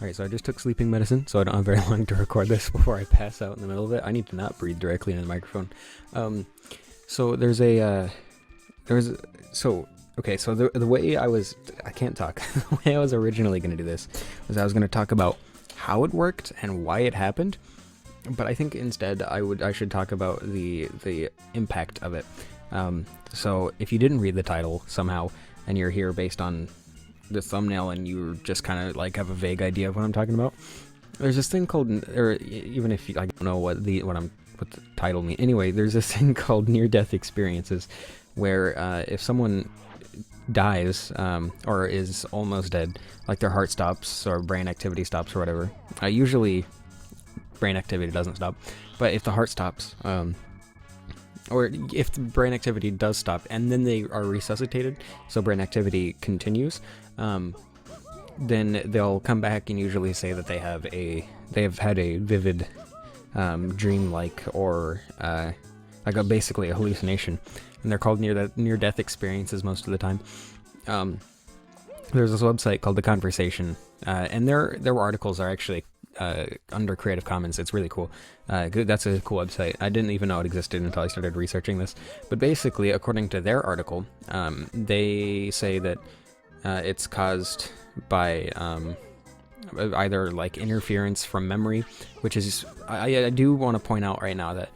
Alright, so I just took sleeping medicine, so I don't have very long to record this before I pass out in the middle of it. I need to not breathe directly into the microphone. So there's a, so the way I can't talk. The way I was originally going to do this was I was going to talk about how it worked and why it happened. But I think instead I should talk about the impact of it. So if you didn't read the title somehow, and you're here based on the thumbnail and you just kind of like have a vague idea of what I'm talking about, there's this thing called, or even if you, I don't know what the title means. Anyway, there's this thing called near-death experiences, where if someone dies or is almost dead, like their heart stops or brain activity stops or whatever. Usually brain activity doesn't stop, but if the heart stops, or if the brain activity does stop and then they are resuscitated, so brain activity continues, then they'll come back and usually say that they have had a vivid dream-like or basically a hallucination, and they're called near-death experiences most of the time. There's this website called The Conversation, and their articles are actually under Creative Commons. It's really cool. That's a cool website. I didn't even know it existed until I started researching this. But basically, according to their article, they say that it's caused by either like interference from memory, which is, I do want to point out right now that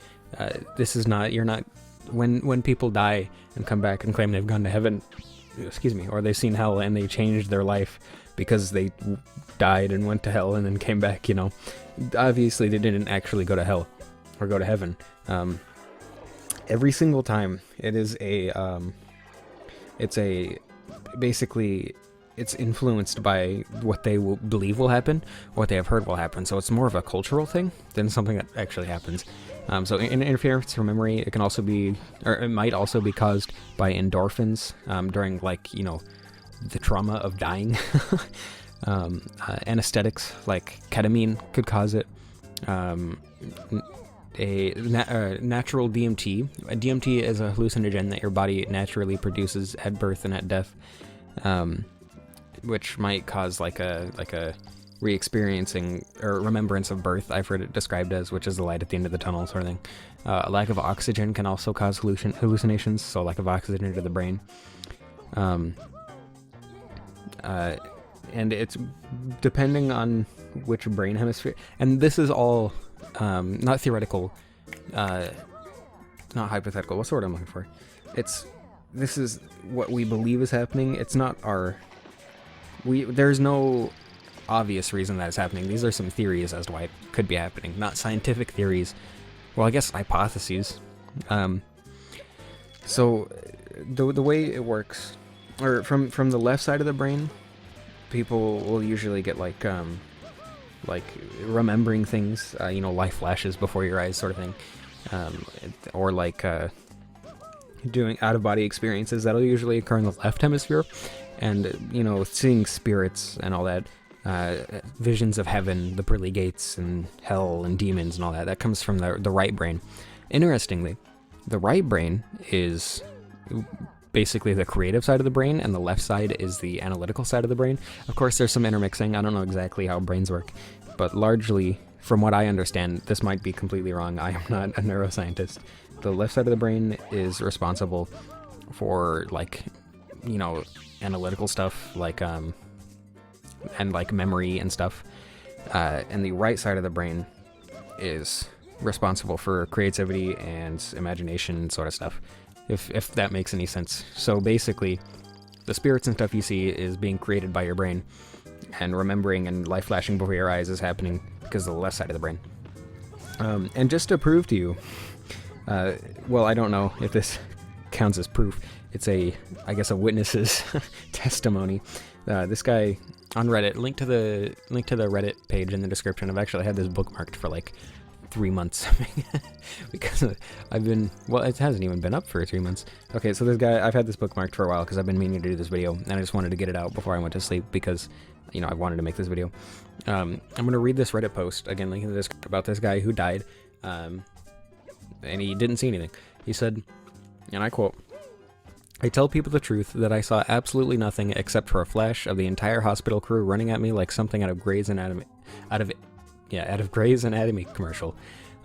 this is not, you're not, when people die and come back and claim they've gone to heaven, or they've seen hell and they changed their life because they died and went to hell and then came back, obviously they didn't actually go to hell or go to heaven. Every single time it is basically it's influenced by what they will believe will happen, what they have heard will happen. So it's more of a cultural thing than something that actually happens. So interference from memory, it can also be, or it might also be caused by endorphins during, the trauma of dying. Anesthetics like ketamine could cause it. Natural DMT. DMT is a hallucinogen that your body naturally produces at birth and at death, which might cause like a re-experiencing or remembrance of birth. I've heard it described as, which is the light at the end of the tunnel sort of thing. Lack of oxygen can also cause hallucinations, so lack of oxygen to the brain. And it's depending on which brain hemisphere, and this is all not theoretical, not hypothetical. What's the word I'm looking for? This is what we believe is happening. It's not there's no obvious reason that it's happening. These are some theories as to why it could be happening, not scientific theories. Well, I guess hypotheses. So the way it works, or from the left side of the brain, people will usually get like remembering things, life flashes before your eyes sort of thing, or doing out-of-body experiences that'll usually occur in the left hemisphere, and seeing spirits and all that, visions of heaven, the pearly gates and hell and demons and all that comes from the right brain. Interestingly, the right brain is basically the creative side of the brain, and the left side is the analytical side of the brain. Of course, there's some intermixing. I don't know exactly how brains work, but largely, from what I understand, this might be completely wrong. I am not a neuroscientist. The left side of the brain is responsible for analytical stuff, and memory and stuff. And the right side of the brain is responsible for creativity and imagination sort of stuff. If that makes any sense. So basically, the spirits and stuff you see is being created by your brain, and remembering and life flashing before your eyes is happening because of the left side of the brain. And just to prove to you, well, I don't know if this counts as proof. It's a witness's testimony. This guy on Reddit, link to the Reddit page in the description. I've actually had this bookmarked for 3 months because it hasn't even been up for 3 months. Okay, so this guy, I've had this bookmarked for a while because I've been meaning to do this video, and I just wanted to get it out before I went to sleep because I wanted to make this video. I'm gonna read this Reddit post again, link in the description, about this guy who died, and he didn't see anything. He said, and I quote, I tell people the truth that I saw absolutely nothing except for a flash of the entire hospital crew running at me like something out of Grey's Anatomy, out of Grey's Anatomy commercial.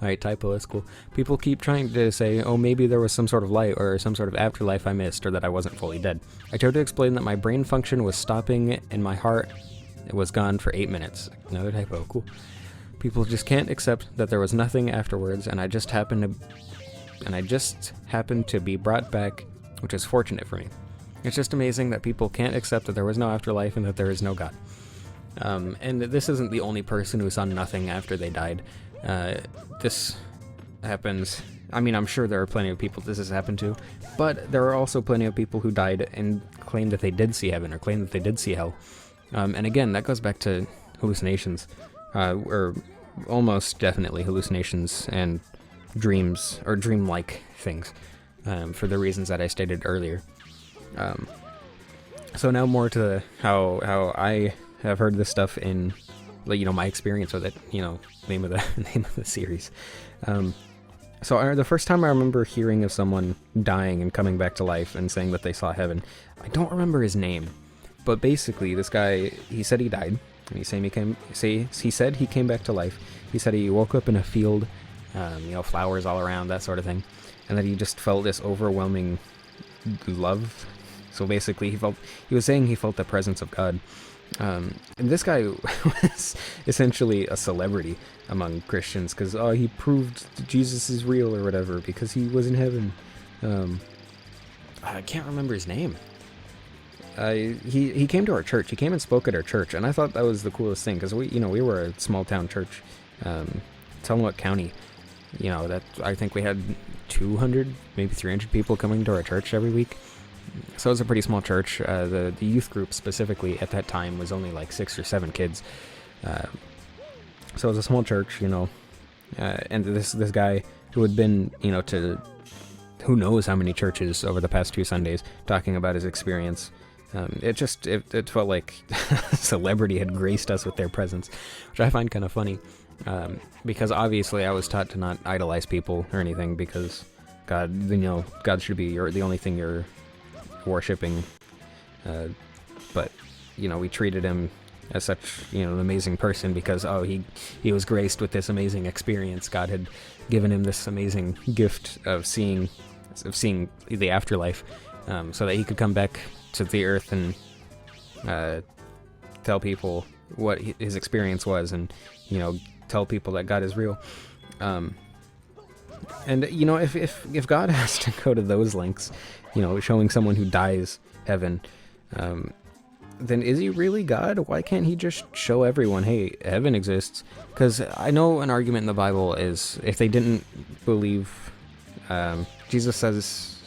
Alright, typo, that's cool. People keep trying to say, oh, maybe there was some sort of light or some sort of afterlife I missed, or that I wasn't fully dead. I tried to explain that my brain function was stopping and my heart was gone for 8 minutes. Another typo, cool. People just can't accept that there was nothing afterwards, and I just happened to be brought back, which is fortunate for me. It's just amazing that people can't accept that there was no afterlife and that there is no God. And this isn't the only person who saw nothing after they died. This happens, I mean, I'm sure there are plenty of people this has happened to, but there are also plenty of people who died and claimed that they did see heaven or claimed that they did see hell. And again, that goes back to hallucinations, or almost definitely hallucinations and dreams, or dreamlike things, for the reasons that I stated earlier. So now more to how I have heard this stuff in, like, you know, my experience with it, you know, name of the series. So the first time I remember hearing of someone dying and coming back to life and saying that they saw heaven, I don't remember his name, but basically this guy, he said he died, and he said he came back to life. He said he woke up in a field, you know, flowers all around, that sort of thing, and that he just felt this overwhelming love. So basically he was saying he felt the presence of God. And this guy was essentially a celebrity among Christians because he proved Jesus is real or whatever because he was in heaven. I can't remember his name. He came to our church. He came and spoke at our church, and I thought that was the coolest thing because we were a small town church, Tillamook County. You know, that I think we had 200, maybe 300 people coming to our church every week. So it was a pretty small church. The youth group specifically at that time was only like 6 or 7 kids. So it was a small church, you know. And this guy who had been, you know, to who knows how many churches over the past 2 Sundays talking about his experience. It felt like a celebrity had graced us with their presence, which I find kind of funny. Because obviously I was taught to not idolize people or anything because God, you know, God should be the only thing you're worshipping, but you know, we treated him as such, you know, an amazing person because he was graced with this amazing experience. God had given him this amazing gift of seeing the afterlife, so that he could come back to the earth and tell people what his experience was, and you know, tell people that God is real. And you know, if God has to go to those lengths, you know, showing someone who dies heaven, then is he really God? Why can't he just show everyone, hey, heaven exists? Because I know an argument in the Bible is if they didn't believe, Jesus says,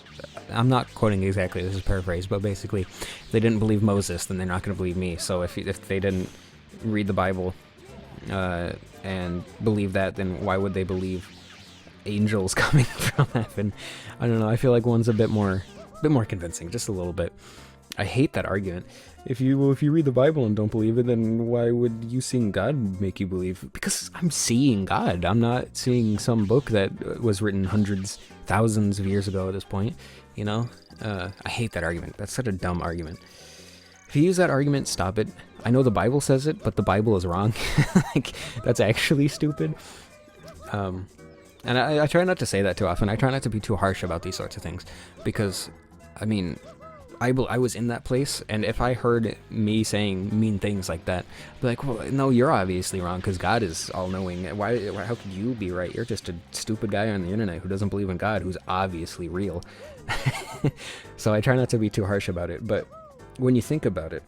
I'm not quoting exactly, this is paraphrased, but basically, if they didn't believe Moses, then they're not going to believe me. So if they didn't read the Bible and believe that, then why would they believe angels coming from heaven? I don't know. I feel like one's a bit more convincing, just a little bit. I hate that argument. If you read the Bible and don't believe it, then why would you seeing God make you believe? Because I'm seeing God. I'm not seeing some book that was written hundreds, thousands of years ago at this point. You know, I hate that argument. That's such a dumb argument. If you use that argument, stop it. I know the Bible says it, but the Bible is wrong. Like, that's actually stupid. And I try not to say that too often. I try not to be too harsh about these sorts of things because, I mean, I was in that place, and if I heard me saying mean things like that, I'd be like, well, no, you're obviously wrong because God is all-knowing. How could you be right? You're just a stupid guy on the internet who doesn't believe in God, who's obviously real. So I try not to be too harsh about it, but when you think about it,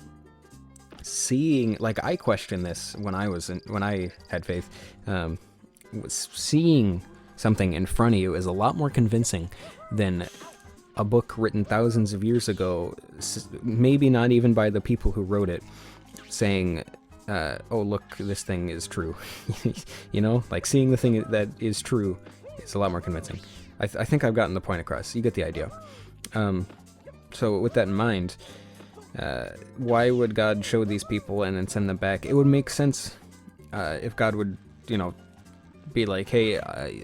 seeing, like, I questioned this when I had faith, seeing something in front of you is a lot more convincing than a book written thousands of years ago, maybe not even by the people who wrote it, saying, oh, look, this thing is true. You know, like, seeing the thing that is true is a lot more convincing. I think I've gotten the point across. You get the idea. So with that in mind, why would God show these people and then send them back? It would make sense if God would, you know, be like, hey,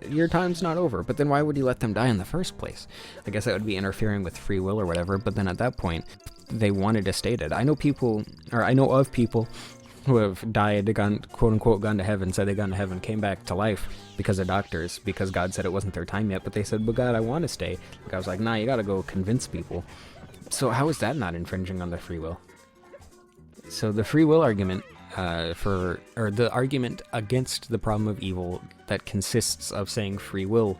your time's not over. But then why would you let them die in the first place? I guess that would be interfering with free will or whatever. But then at that point, they wanted to state it. I know of people who have died, quote unquote, gone to heaven, said they gone to heaven, came back to life because of doctors, because God said it wasn't their time yet. But they said, but God, I want to stay. Like, I was like, nah, you got to go convince people. So how is that not infringing on their free will? So the free will argument the argument against the problem of evil that consists of saying free will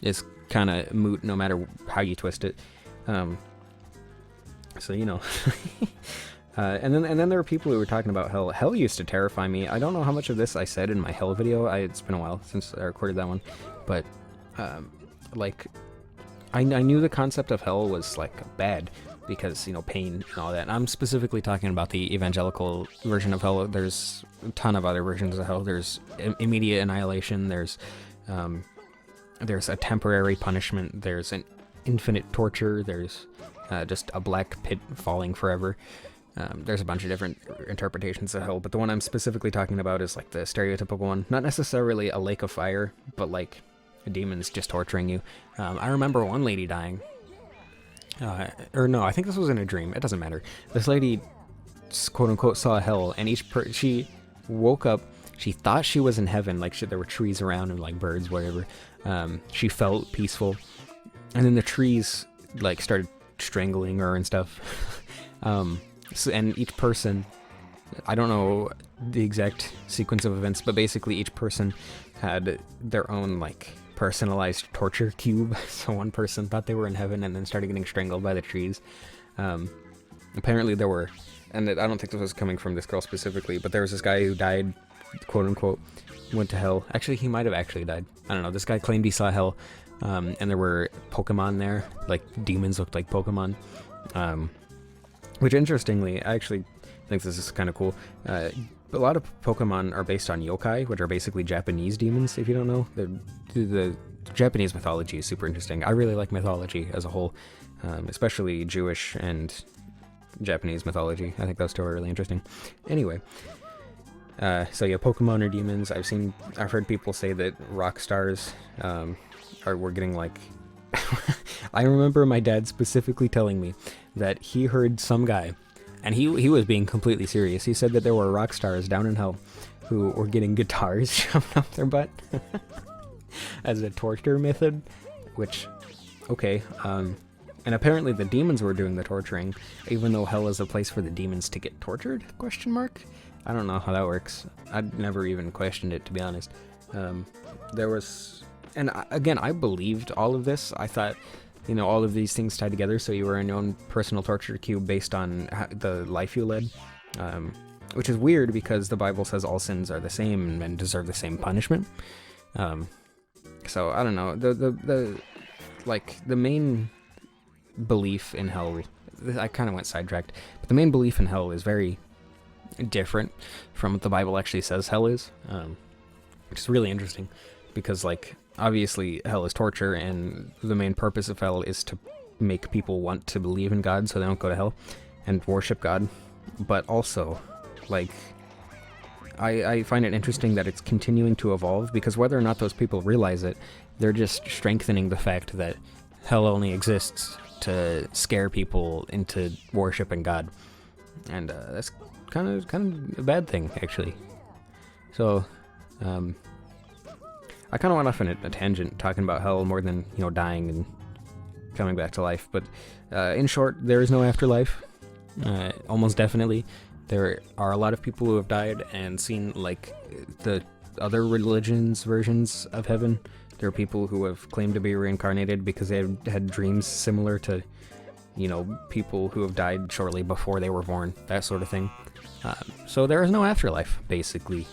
is kind of moot no matter how you twist it. So you know. And then there were people who were talking about hell. Hell used to terrify me. I don't know how much of this I said in my hell video. It's been a while since I recorded that one, but like I knew the concept of hell was like bad because, you know, pain and all that. And I'm specifically talking about the evangelical version of hell. There's a ton of other versions of hell. There's immediate annihilation. There's a temporary punishment. There's an infinite torture. There's just a black pit falling forever. There's a bunch of different interpretations of hell, but the one I'm specifically talking about is like the stereotypical one. Not necessarily a lake of fire, but like demons just torturing you. I remember one lady dying. Or no, I think this was in a dream. It doesn't matter. This lady, quote unquote, saw hell, and she woke up. She thought she was in heaven, like there were trees around and like birds, whatever. She felt peaceful, and then the trees like started strangling her and stuff. So, and each person, I don't know the exact sequence of events, but basically each person had their own like personalized torture cube. So one person thought they were in heaven and then started getting strangled by the trees. Apparently there were, and I don't think this was coming from this girl specifically, but there was this guy who died, quote unquote, went to hell. Actually, he might have actually died. I don't know. This guy claimed he saw hell, and there were Pokemon there, like demons looked like Pokemon. Which, interestingly, I actually think this is kind of cool. A lot of Pokemon are based on yokai, which are basically Japanese demons, if you don't know. The Japanese mythology is super interesting. I really like mythology as a whole, especially Jewish and Japanese mythology. I think those two are really interesting. Anyway, so yeah, Pokemon are demons. I've heard people say that rock stars were getting like... I remember my dad specifically telling me that he heard some guy, and he was being completely serious. He said that there were rock stars down in hell who were getting guitars shoved up their butt as a torture method, which, okay, and apparently the demons were doing the torturing, even though hell is a place for the demons to get tortured, question mark? I don't know how that works. I'd never even questioned it, to be honest. There was... And again, I believed all of this. I thought, you know, all of these things tied together, so you were in your own personal torture cube based on the life you led. Which is weird because the Bible says all sins are the same and deserve the same punishment. So, I don't know. The main belief in hell... I kind of went sidetracked. But the main belief in hell is very different from what the Bible actually says hell is. Which is really interesting. Because, like... Obviously, hell is torture, and the main purpose of hell is to make people want to believe in God so they don't go to hell and worship God. But also, like, I find it interesting that it's continuing to evolve, because whether or not those people realize it, they're just strengthening the fact that hell only exists to scare people into worshiping God. And that's kind of a bad thing, actually. So, I kind of went off on a tangent talking about hell more than, you know, dying and coming back to life. But in short, there is no afterlife. Almost definitely. There are a lot of people who have died and seen, like, the other religions' versions of heaven. There are people who have claimed to be reincarnated because they had dreams similar to, you know, people who have died shortly before they were born. That sort of thing. So there is no afterlife, basically.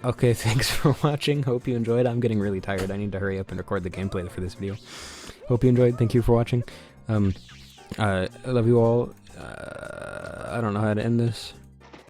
Okay, thanks for watching. Hope you enjoyed. I'm getting really tired. I need to hurry up and record the gameplay for this video. Hope you enjoyed. Thank you for watching. I love you all. I don't know how to end this.